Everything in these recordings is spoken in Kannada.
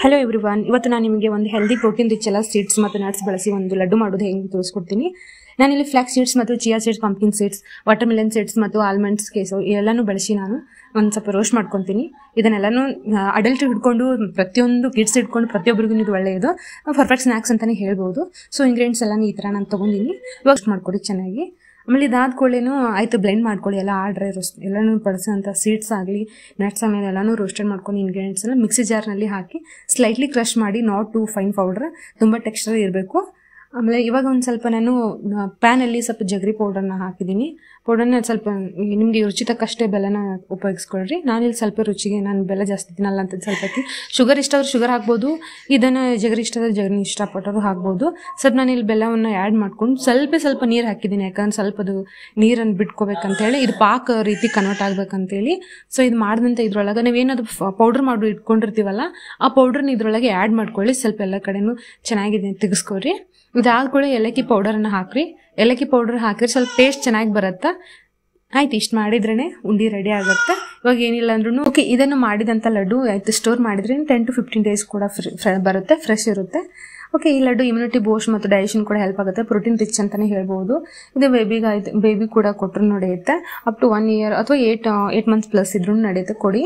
ಹಲೋ ಎವ್ರಿವನ್, ಇವತ್ತು ನಾನು ನಿಮಗೆ ಒಂದು ಹೆಲ್ದಿ ಪ್ರೋಟೀನ್ ರಿಚ್ ಎಲ್ಲ ಸೀಡ್ಸ್ ಮತ್ತು ನಟ್ಸ್ ಬಳಸಿ ಒಂದು ಲಡ್ಡು ಮಾಡೋದು ಹೆಂಗೆ ತೋರಿಸ್ಕೊಡ್ತೀನಿ. ನಾನಿಲ್ಲಿ ಫ್ಲಾಕ್ಸ್ ಸೀಡ್ಸ್ ಮತ್ತು chia seeds, pumpkin seeds, watermelon seeds ಮತ್ತು ಆಲ್ಮಂಡ್ಸ್ ಕೇಸು ಎಲ್ಲನೂ ಬಳಸಿ ನಾನು ಒಂದು ಸ್ವಲ್ಪ ರೋಸ್ಟ್ ಮಾಡ್ಕೊತೀನಿ. ಇದನ್ನೆಲ್ಲನೂ ಅಡಲ್ಟ್ ಹಿಡ್ಕೊಂಡು ಪ್ರತಿಯೊಂದು ಕಿಡ್ಸ್ ಹಿಡ್ಕೊಂಡು ಪ್ರತಿಯೊಬ್ಬರಿಗೂ ಇದು ಒಳ್ಳೆಯದು, ಪರ್ಫೆಕ್ಟ್ ಸ್ನ್ಯಾಕ್ಸ್ ಅಂತಲೇ ಹೇಳ್ಬೋದು. ಸೊ ಇಂಗ್ರೀಡಿಯೆಂಟ್ಸ್ ಎಲ್ಲ ಈ ಥರ ನಾನು ತೊಗೊಂಡಿನಿ. ರೋಸ್ಟ್ ಮಾಡ್ಕೊಡಿ ಚೆನ್ನಾಗಿ. ಆಮೇಲೆ ಇದಾದ ಕೂಡಲೇನು ಆಯಿತು ಬ್ಲೆಂಡ್ ಮಾಡ್ಕೊಳ್ಳಿ ಎಲ್ಲ ಡ್ರೈ ರೋಸ್ಟ್ ಎಲ್ಲನೂ ಬಳಸೋಂಥ ಸೀಡ್ಸ್ ಆಗಲಿ ನಟ್ಸ್ ಆಮೇಲೆ ಎಲ್ಲನೂ ರೋಸ್ಟೆಡ್ ಮಾಡ್ಕೊಂಡು ಇಂಗ್ರೀಡಿಯೆಂಟ್ಸ್ ಎಲ್ಲ ಮಿಕ್ಸಿ ಜಾರ್ನಲ್ಲಿ ಹಾಕಿ ಸ್ಲೈಟ್ಲಿ ಕ್ರಷ್ ಮಾಡಿ, ನಾಟ್ ಟು ಫೈನ್ ಪೌಡ್ರ್, ತುಂಬ ಟೆಕ್ಸ್ಚರ್ ಇರಬೇಕು. ಆಮೇಲೆ ಇವಾಗ ಒಂದು ಸ್ವಲ್ಪ ನಾನು ಪ್ಯಾನಲ್ಲಿ ಸ್ವಲ್ಪ ಜಗರಿ ಪೌಡರ್ನ ಹಾಕಿದ್ದೀನಿ. ಪೌಡರ್ನ ಸ್ವಲ್ಪ ನಿಮಗೆ ರುಚಿ ತಕ್ಕಷ್ಟೇ ಬೆಲ್ಲನ ಉಪಯೋಗಿಸ್ಕೊಳ್ರಿ. ನಾನಿಲ್ಲಿ ಸ್ವಲ್ಪ ರುಚಿಗೆ ನಾನು ಬೆಲ್ಲ ಜಾಸ್ತಿ ತಿನ್ನಲ್ಲ ಅಂತ ಸ್ವಲ್ಪ ಶುಗರ್ ಇಷ್ಟ ಆದ್ರೆ ಶುಗರ್ ಹಾಕ್ಬೋದು, ಇದನ್ನು ಜಗರಿ ಇಷ್ಟ ಆದರೆ ಜಗರಿ ಇಷ್ಟಪಟ್ಟರು ಹಾಕ್ಬೋದು. ಸ್ವಲ್ಪ ನಾನು ಇಲ್ಲಿ ಬೆಲ್ಲವನ್ನು ಆ್ಯಡ್ ಮಾಡ್ಕೊಂಡು ಸ್ವಲ್ಪ ನೀರು ಹಾಕಿದ್ದೀನಿ, ಯಾಕಂದ್ರೆ ಸ್ವಲ್ಪ ಅದು ನೀರನ್ನು ಬಿಟ್ಕೋಬೇಕಂತೇಳಿ, ಇದು ಪಾಕ ರೀತಿ ಕನ್ವರ್ಟ್ ಆಗ್ಬೇಕಂತೇಳಿ. ಸೊ ಇದು ಮಾಡಿದಂತೆ ಇದ್ರೊಳಗೆ ನಾವೇನದು ಪೌಡ್ರ್ ಮಾಡಿ ಇಟ್ಕೊಂಡಿರ್ತೀವಲ್ಲ ಆ ಪೌಡ್ರನ್ನ ಇದ್ರೊಳಗೆ ಆ್ಯಡ್ ಮಾಡ್ಕೊಳ್ಳಿ. ಸ್ವಲ್ಪ ಎಲ್ಲ ಕಡೆನೂ ಚೆನ್ನಾಗಿದೆ ತೆಗೆಸ್ಕೊರಿ. ಇದಾದ್ಕೊಳ್ಳಿ ಏಲಕ್ಕಿ ಪೌಡರನ್ನು ಹಾಕ್ರಿ. ಏಲಕ್ಕಿ ಪೌಡರ್ ಹಾಕಿದ್ರೆ ಸ್ವಲ್ಪ ಟೇಸ್ಟ್ ಚೆನ್ನಾಗಿ ಬರುತ್ತೆ. ಆಯ್ತು, ಇಷ್ಟು ಮಾಡಿದ್ರೇ ಉಂಡಿ ರೆಡಿ ಆಗುತ್ತೆ. ಇವಾಗ ಏನಿಲ್ಲ ಅಂದ್ರೂ ಓಕೆ, ಇದನ್ನು ಮಾಡಿದಂಥ ಲಡ್ಡು ಆಯಿತು ಸ್ಟೋರ್ ಮಾಡಿದ್ರೆ 10 to 15 days ಕೂಡ ಬರುತ್ತೆ, ಫ್ರೆಶ್ ಇರುತ್ತೆ. ಓಕೆ, ಈ ಲಡ್ಡು ಇಮ್ಯುನಿಟಿ ಬೂಸ್ಟ್ ಮತ್ತು ಡೈಜೆಷನ್ ಕೂಡ ಹೆಲ್ಪ್ ಆಗುತ್ತೆ, ಪ್ರೋಟೀನ್ ರಿಚ್ ಅಂತಲೇ ಹೇಳ್ಬೋದು. ಇದು ಬೇಬಿ ಕೂಡ ಕೊಟ್ಟರು ನಡೆಯುತ್ತೆ. ಅಪ್ ಟು 1 year ಅಥವಾ 8 months ಪ್ಲಸ್ ಇದ್ರೂ ನಡೆಯುತ್ತೆ. ಕೊಡಿ.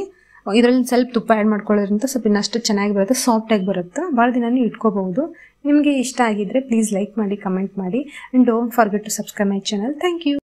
ಇದರಲ್ಲಿ ಸ್ವಲ್ಪ ತುಪ್ಪ ಆ್ಯಡ್ ಮಾಡ್ಕೊಳ್ಳೋದ್ರಿಂದ ಸ್ವಲ್ಪ ಇನ್ನಷ್ಟು ಚೆನ್ನಾಗಿ ಬರುತ್ತೆ, ಸಾಫ್ಟಾಗಿ ಬರುತ್ತೆ, ಭಾಳ ದಿನನೂ ಇಟ್ಕೋಬಹುದು. ನಿಮಗೆ ಇಷ್ಟ ಆಗಿದ್ರೆ ಪ್ಲೀಸ್ ಲೈಕ್ ಮಾಡಿ, ಕಮೆಂಟ್ ಮಾಡಿ, and don't forget to subscribe my channel. Thank you.